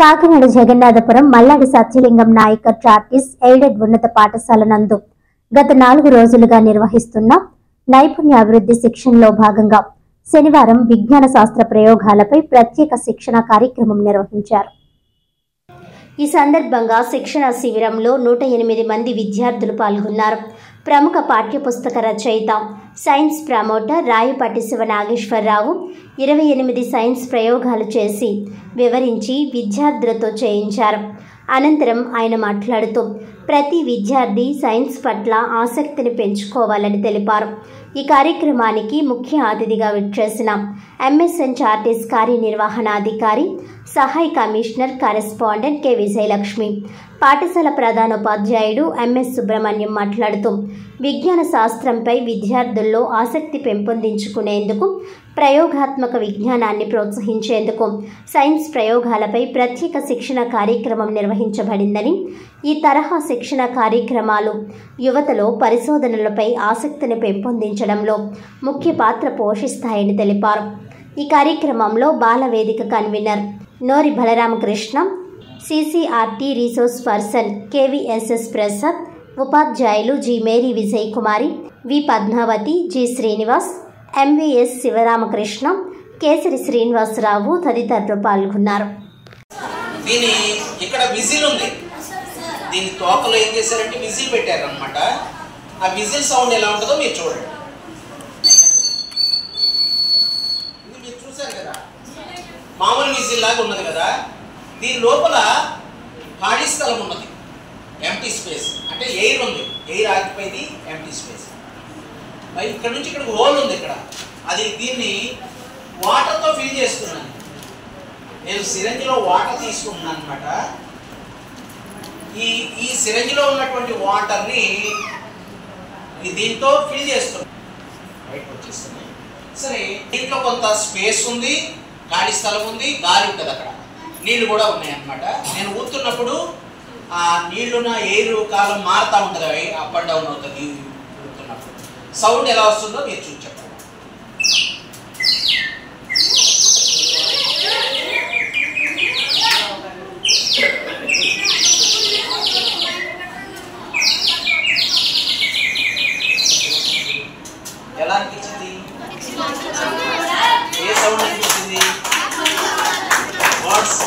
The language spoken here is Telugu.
కాకినాడ జగన్నాథపురం మల్లాడి సత్యలింగం నాయక చార్టీస్ ఎయిడెడ్ ఉన్నత పాఠశాల నందు గత 4 రోజులుగా నిర్వహిస్తున్న నైపుణ్యాభివృద్ధి శిక్షణలో భాగంగా శనివారం విజ్ఞాన శాస్త్ర ప్రయోగాలపై ప్రత్యేక శిక్షణ కార్యక్రమం నిర్వహించారు. ఈ సందర్భంగా శిక్షణ శిబిరంలో 108 మంది విద్యార్థులు పాల్గొన్నారు. ప్రముఖ పాఠ్యపుస్తక రచయిత, science promoter Rayapati Shiva Nageswararao 28 science ప్రయోగాలు చేసి వివరించి విద్యార్థులతో చేయించారు. అనంతరం ఆయన మాట్లాడుతూ ప్రతి విద్యార్థి సైన్స్ పట్ల ఆసక్తిని పెంచుకోవాలని తెలిపారు. ఈ కార్యక్రమానికి ముఖ్య అతిథిగా విచ్చేసిన ఎంఎస్ఎన్ చార్టీస్ కార్యనిర్వహణాధికారి, సహాయ కమిషనర్ కరెస్పాండెంట్ కె విజయలక్ష్మి, పాఠశాల ప్రధానోపాధ్యాయుడు ఎంఎస్ సుబ్రహ్మణ్యం మాట్లాడుతూ విజ్ఞాన శాస్త్రంపై విద్యార్థుల్లో ఆసక్తి పెంపొందించుకునేందుకు, ప్రయోగాత్మక విజ్ఞానాన్ని ప్రోత్సహించేందుకు సైన్స్ ప్రయోగాలపై ప్రత్యేక శిక్షణ కార్యక్రమం నిర్వహించబడిందని, ఈ తరహా శిక్షణ కార్యక్రమాలు యువతలో పరిశోధనలపై ఆసక్తిని పెంపొందించడంలో ముఖ్య పాత్ర పోషిస్తాయని తెలిపారు. ఈ కార్యక్రమంలో Balavedika convener Nori Balaramakrishna, CCRT resource person KVSS Prasad, ఉపాధ్యాయులు G Mary Vijay Kumari, V Padmavathi, G Srinivas, MVS Sivaramakrishna, Kesari Srinivasarao తదితరులు పాల్గొన్నారు. ఇక్కడ విజిల్ ఉంది, దీని తోకలో ఏం చేశారంటే విజిల్ పెట్టారనమాట. ఆ విజిల్ సౌండ్ ఎలా ఉంటుందో మీరు చూడండి. ఇది మీరు చూసారు కదా, మామూలు విజిల్ లాగా ఉన్నది కదా. దీని లోపల ఖాళీ స్థలం ఉన్నది, ఎంటీ స్పేస్, అంటే ఎయిర్ ఉంది, ఎయిర్ ఆగిపోయింది, ఎంటీ స్పేస్. ఇక్కడ నుంచి ఇక్కడ హోల్ ఉంది, ఇక్కడ అది దీన్ని వాటర్తో ఫిల్ చేస్తున్నాను. నేను సిరంజిలో వాటర్ తీసుకుంటున్నాను అనమాట. ఈ సిరంజిలో ఉన్నటువంటి వాటర్ని దీంతో ఫిల్ చేస్తున్నాను. బయటకు వచ్చేస్తున్నాయి. సరే, దీంట్లో కొంత స్పేస్ ఉంది, ఖాళీ స్థలం ఉంది, గాలి ఉంటుంది, అక్కడ నీళ్లు కూడా ఉన్నాయి అన్నమాట. నేను ఊరుతున్నప్పుడు ఆ నీళ్లున్న ఎయిర్ కాలం మారుతూ ఉంటుంది, అప్ అండ్ డౌన్ అవుతుంది. ఊరుతున్నప్పుడు సౌండ్ ఎలా వస్తుందో మీరు చూసి చెప్పండి. ఎలా అనిపించింది? ఏ సౌండ్ అనిపించింది? వాట్స్